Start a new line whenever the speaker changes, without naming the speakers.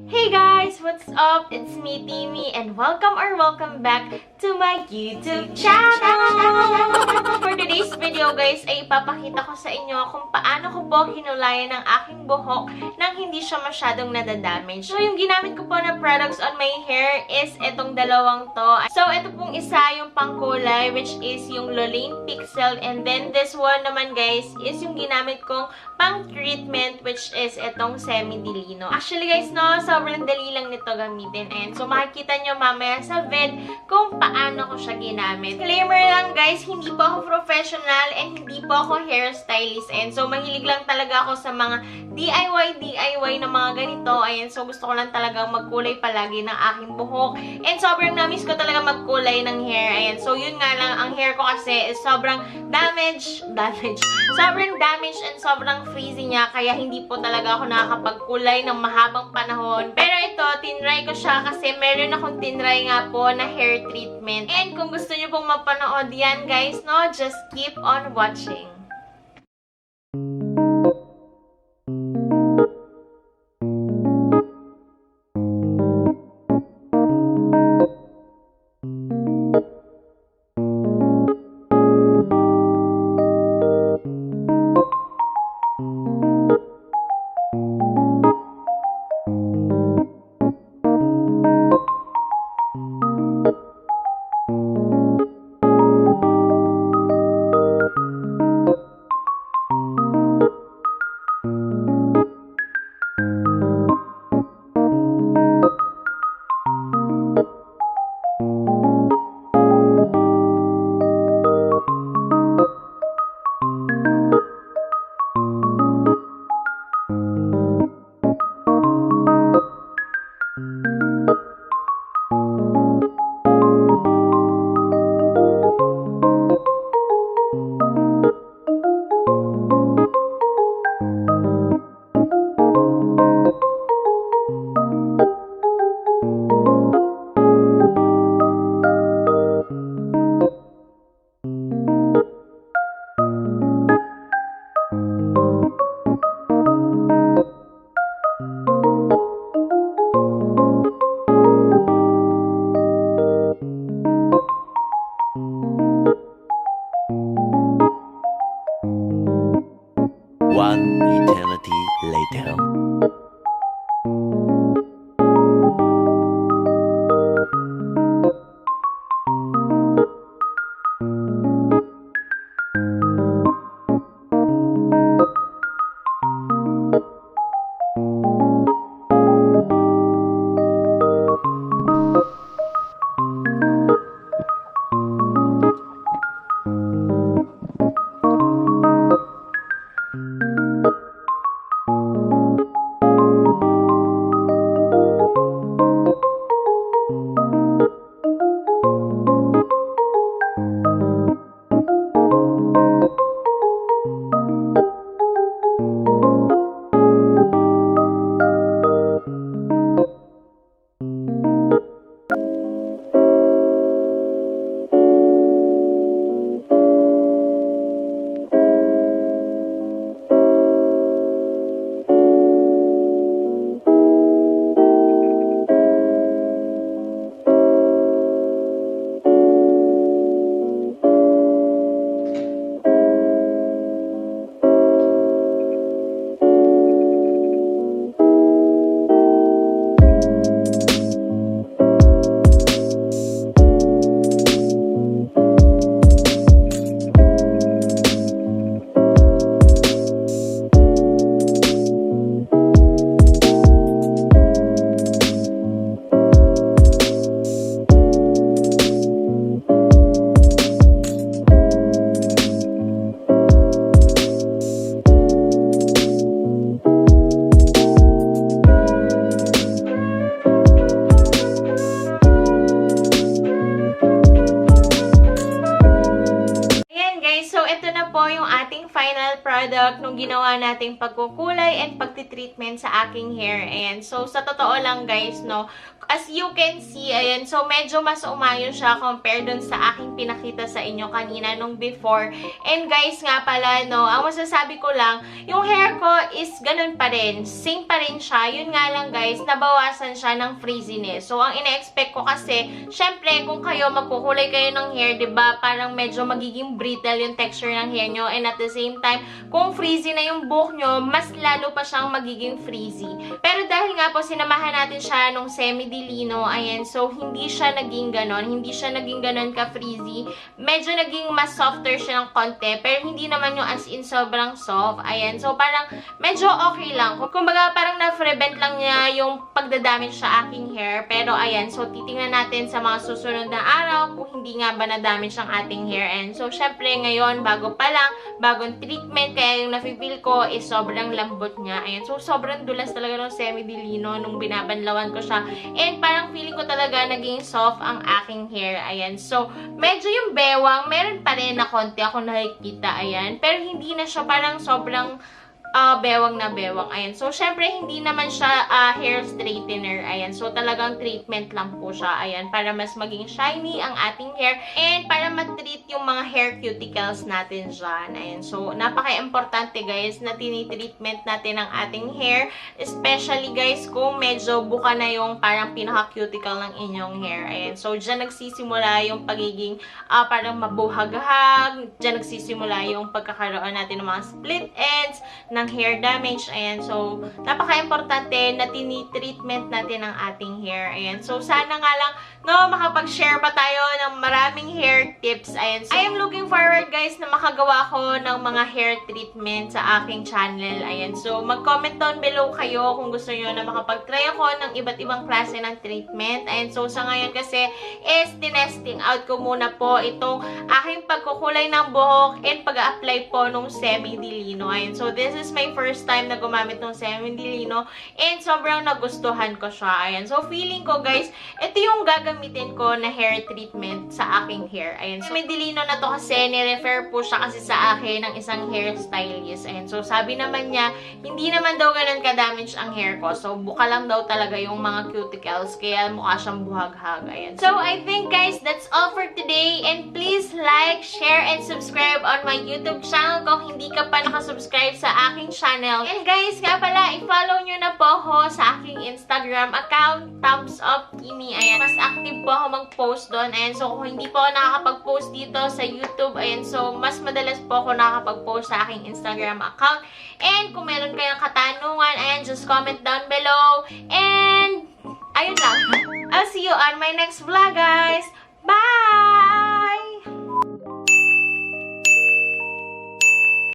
Hey guys! What's up? It's me, Timmy, and welcome back to my YouTube channel! For today's video guys, ay ipapakita ko sa inyo kung paano ko po hinulayan ang aking buhok nang hindi siya masyadong nadadamage. So, yung ginamit ko po na products on my hair is itong dalawang to. So, ito pong isa yung pangkulay, which is yung Lolane Pixxel, and then this one naman guys, is yung ginamit kong pang-treatment, which is itong semi-Lino. Actually guys, no, sobrang dali lang nito gamitin. And so, makikita nyo mamaya sa vid kung paano ko siya ginamit. Disclaimer lang guys, hindi po ako professional and hindi po ako hairstylist. And so, mahilig lang talaga ako sa mga DIY na mga ganito. Ayan, so gusto ko lang talagang magkulay palagi ng aking buhok. And sobrang namiss ko talaga magkulay ng hair. Ayan, so yun nga lang, ang hair ko kasi is sobrang sobrang damaged and sobrang frizzy niya, kaya hindi po talaga ako nakakapagkulay ng mahabang panahon. Pero ito, tinry ko siya kasi meron akong tinry nga po na hair treatment. And kung gusto niyo pong mapanood yan guys, no, just keep on watching.
One eternity later.
yung ginawa nating pagkukulay and pagtitreatment sa aking hair. Ayan. So, sa totoo lang guys, no, as you can see, ayan, so medyo mas umayon siya compare dun sa aking pinakita sa inyo kanina nung before. And guys nga pala, no, ang masasabi ko lang, yung hair ko is ganun pa rin. Same pa rin siya. Yun nga lang guys, nabawasan siya ng frizziness. So, ang ina-expect ko kasi, syempre, kung kayo magkukulay kayo ng hair, diba, parang medyo magiging brittle yung texture ng hair nyo. And at the same time, kung frizzy na yung buhok nyo, mas lalo pa siyang magiging frizzy. Pero dahil nga po, sinamahan natin siya nung semi-Lino, ayan, so hindi siya naging ganon. Hindi siya naging ganon ka-frizzy. Medyo naging mas softer siya ng konti, pero hindi naman yung as in sobrang soft. Ayan, so parang medyo okay lang. Kumbaga, parang na-prevent lang niya yung pagdadamage sa aking hair. Pero ayan, so titingnan natin sa mga susunod na araw kung hindi nga ba na-damage ang ating hair. And so, syempre, ngayon, bago pa lang, bagong treatment, kaya yung nafe-feel ko is sobrang lambot niya. Ayan, so sobrang dulas talaga ng semi-Lino nung binabanlawan ko siya. And parang feeling ko talaga naging soft ang aking hair. Ayan, so medyo yung bewang, meron pa rin na konti ako nakikita. Ayan, pero hindi na siya parang sobrang bewang na bewang. Ayan. So, syempre, hindi naman siya hair straightener. Ayan. So, talagang treatment lang po siya. Ayan. Para mas maging shiny ang ating hair. And para matreat yung mga hair cuticles natin dyan. Ayan. So, napaka-importante guys na tinitreatment natin ang ating hair. Especially guys, kung medyo buka na yung parang pinaka-cuticle ng inyong hair. Ayan. So, dyan nagsisimula yung pagiging parang mabuhaghag. Dyan nagsisimula yung pagkakaroon natin ng mga split ends, ng hair damage. Ayan. So, napaka-importante na tinitreatment natin ang ating hair. Ayan. So, sana nga lang, no, makapag-share pa tayo ng maraming hair tips. Ayan. So, I am looking forward, guys, na makagawa ko ng mga hair treatment sa aking channel. Ayan. So, mag-comment down below kayo kung gusto nyo na makapag-try ako ng iba't ibang klase ng treatment. Ayan. So, sa ngayon kasi, is tinesting out ko muna po itong aking pagkukulay ng buhok and pag-apply po nung semi-Lino. Ayan. So, this is my first time na gumamit ng semi-Lino and sobrang nagustuhan ko siya. Ayan. So, feeling ko, guys, ito yung gagamitin ko na hair treatment sa aking hair. Ayan. So, semi-Lino na to kasi ni-refer po siya kasi sa akin ng isang hairstylist. Ayan. So, sabi naman niya, hindi naman daw ganun ka-damage ang hair ko. So, buka lang daw talaga yung mga cuticles kaya mukha siyang buhaghag. Ayan. So, I think, guys, that's all for today. And please like, share, and subscribe on my YouTube channel kung hindi ka pa nakasubscribe sa aking channel. And guys, nga pala, i-follow nyo na po ako sa aking Instagram account, Thumbs Up Kimi. Ayan, mas active po ako mag-post doon. Ayan, so kung hindi po ako nakakapag-post dito sa YouTube, ayan, so mas madalas po ako nakakapag-post sa aking Instagram account. And kung meron kayong katanungan, ayan, just comment down below. And ayun lang. I'll see you on my next vlog, guys.